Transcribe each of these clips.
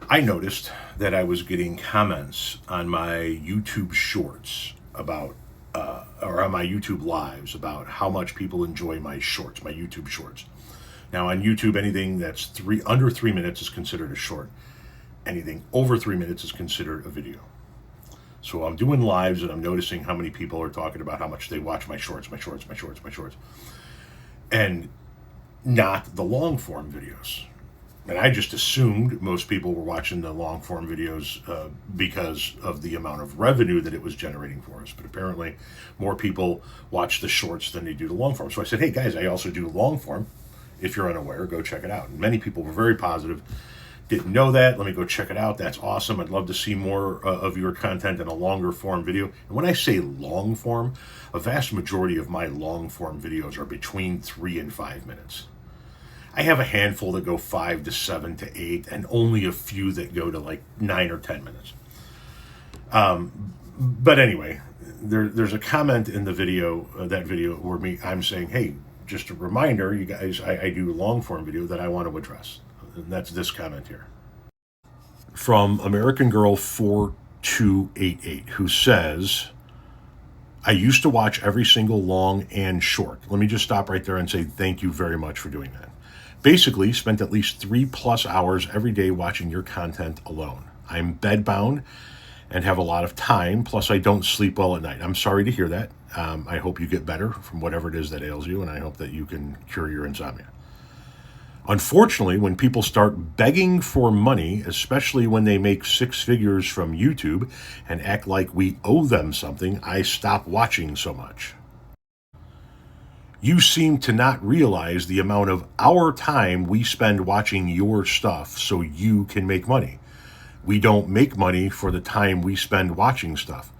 I noticed that I was getting comments on my YouTube shorts or on my YouTube lives about how much people enjoy my shorts, my YouTube shorts. Now on YouTube, anything that's under 3 minutes is considered a short. Anything over 3 minutes is considered a video. So I'm doing lives and I'm noticing how many people are talking about how much they watch my shorts, and not the long form videos. And I just assumed most people were watching the long form videos because of the amount of revenue that it was generating for us. But apparently, more people watch the shorts than they do the long form. So I said, hey guys, I also do long form. If you're unaware, go check it out. And many people were very positive. Didn't know that. Let me go check it out. That's awesome. I'd love to see more of your content in a longer form video. And when I say long form, a vast majority of my long form videos are between 3 and 5 minutes. I have a handful that go 5 to 7 to 8, and only a few that go to like 9 or 10 minutes. But anyway, there's a comment in the video, that video, where I'm saying, hey, just a reminder, you guys, I do long form video that I want to address. And that's this comment here. From American Girl 4288, who says, I used to watch every single long and short. Let me just stop right there and say thank you very much for doing that. Basically, spent at least 3+ hours every day watching your content alone. I'm bedbound and have a lot of time, plus I don't sleep well at night. I'm sorry to hear that. I hope you get better from whatever it is that ails you, and I hope that you can cure your insomnia. Unfortunately, when people start begging for money, especially when they make 6 figures from YouTube and act like we owe them something, I stop watching so much. You seem to not realize the amount of our time we spend watching your stuff so you can make money. We don't make money for the time we spend watching stuff.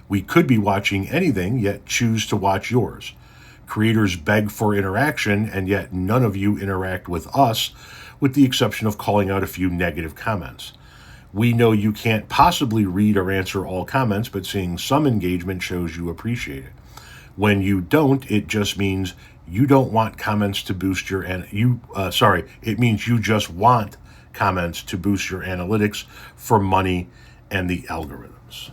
We could be watching anything, yet choose to watch yours. Creators beg for interaction, and yet none of you interact with us, with the exception of calling out a few negative comments. We know you can't possibly read or answer all comments, but seeing some engagement shows you appreciate it. When you don't, it just means you don't want comments to boost your it means you just want comments to boost your analytics for money and the algorithms.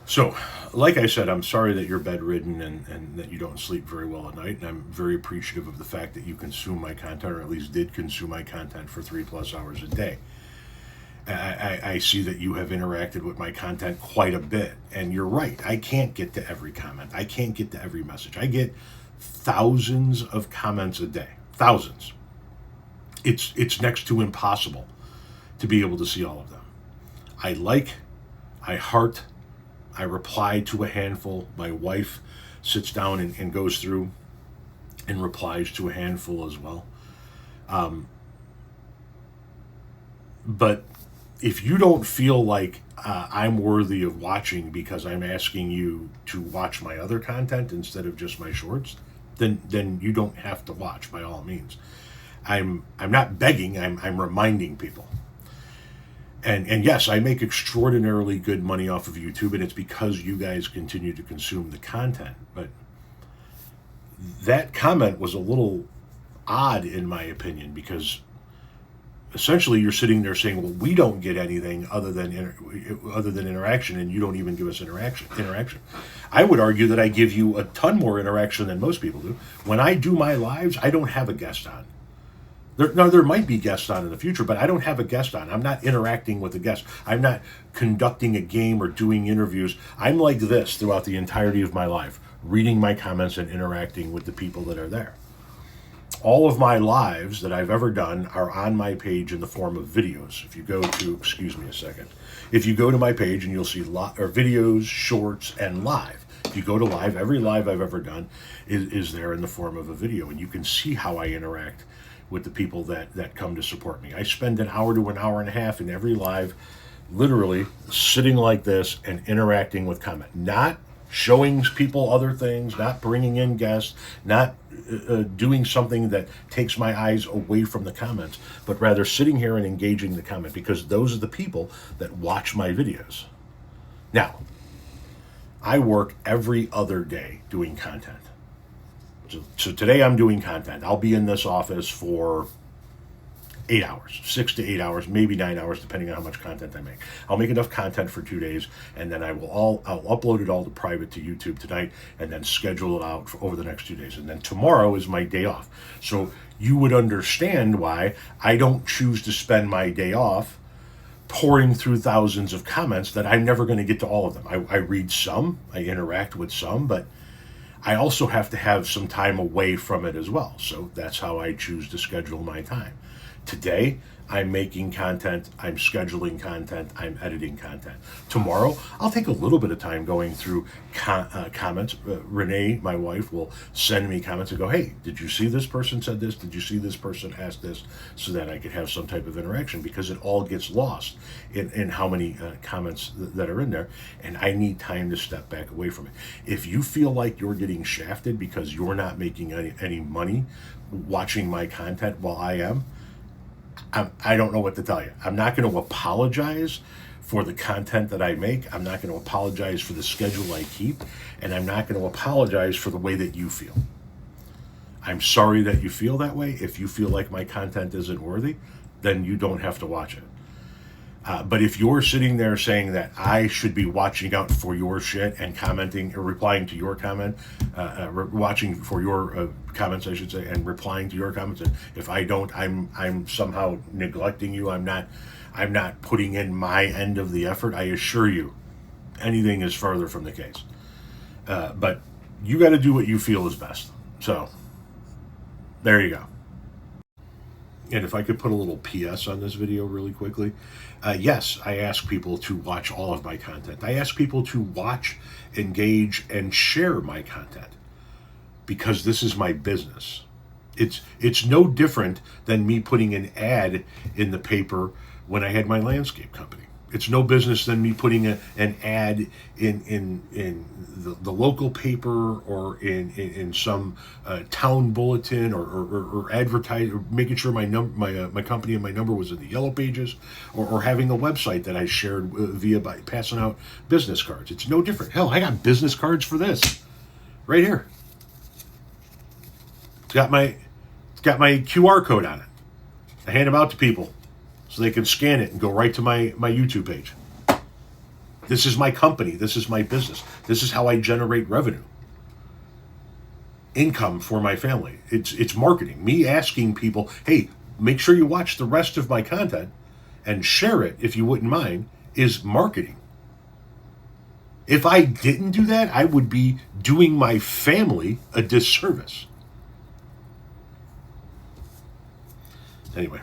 So, like I said, I'm sorry that you're bedridden and that you don't sleep very well at night. And I'm very appreciative of the fact that you consume my content, or at least did consume my content, for 3+ hours a day. I see that you have interacted with my content quite a bit. And you're right. I can't get to every comment. I can't get to every message. I get thousands of comments a day. Thousands. It's next to impossible to be able to see all of them. I heart, I reply to a handful. My wife sits down and goes through and replies to a handful as well. But if you don't feel like I'm worthy of watching because I'm asking you to watch my other content instead of just my shorts, then you don't have to watch, by all means. I'm not begging, I'm reminding people. And yes, I make extraordinarily good money off of YouTube, and it's because you guys continue to consume the content. But that comment was a little odd, in my opinion, because essentially you're sitting there saying, well, we don't get anything other than interaction, and you don't even give us interaction. I would argue that I give you a ton more interaction than most people do. When I do my lives, I don't have a guest on. There might be guests on in the future, but I don't have a guest on. I'm not interacting with a guest. I'm not conducting a game or doing interviews. I'm like this throughout the entirety of my life, reading my comments and interacting with the people that are there. All of my lives that I've ever done are on my page in the form of videos. If you go to, if you go to my page, and you'll see videos, shorts, and live. If you go to live, every live I've ever done is there in the form of a video, and you can see how I interact with the people that come to support me. I spend an hour to an hour and a half in every live, literally sitting like this and interacting with comment, not showing people other things, not bringing in guests, not doing something that takes my eyes away from the comments, but rather sitting here and engaging the comment, because those are the people that watch my videos. Now, I work every other day doing content. So today I'm doing content. I'll be in this office for 8 hours, 6 to 8 hours, maybe 9 hours, depending on how much content I make. I'll make enough content for 2 days, and then I'll upload it all to private to YouTube tonight, and then schedule it out over the next 2 days. And then tomorrow is my day off. So you would understand why I don't choose to spend my day off pouring through thousands of comments that I'm never going to get to all of them. I read some, I interact with some, but I also have to have some time away from it as well. So that's how I choose to schedule my time. Today, I'm making content, I'm scheduling content, I'm editing content. Tomorrow, I'll take a little bit of time going through comments. Renee, my wife, will send me comments and go, hey, did you see this person said this? Did you see this person asked this? So that I could have some type of interaction, because it all gets lost in how many comments that are in there. And I need time to step back away from it. If you feel like you're getting shafted because you're not making any money watching my content while I am, I don't know what to tell you. I'm not going to apologize for the content that I make. I'm not going to apologize for the schedule I keep. And I'm not going to apologize for the way that you feel. I'm sorry that you feel that way. If you feel like my content isn't worthy, then you don't have to watch it. But if you're sitting there saying that I should be watching out for your shit and commenting or replying to your comment, watching for your comments, I should say, and replying to your comments, and if I don't, I'm somehow neglecting you. I'm not putting in my end of the effort. I assure you, anything is further from the case. But you got to do what you feel is best. So there you go. And if I could put a little PS on this video really quickly. Yes, I ask people to watch all of my content. I ask people to watch, engage, and share my content, because this is my business. It's no different than me putting an ad in the paper when I had my landscape company. It's no business than me putting an ad in the local paper or in some town bulletin or advertise, or making sure my company and my number was in the yellow pages, or having a website that I shared via by passing out business cards. It's no different. Hell, I got business cards for this right here. It's got my QR code on it. I hand them out to people so they can scan it and go right to my YouTube page. This is my company. This is my business. This is how I generate revenue, income for my family. It's marketing. Me asking people, hey, make sure you watch the rest of my content and share it if you wouldn't mind, is marketing. If I didn't do that, I would be doing my family a disservice. Anyway.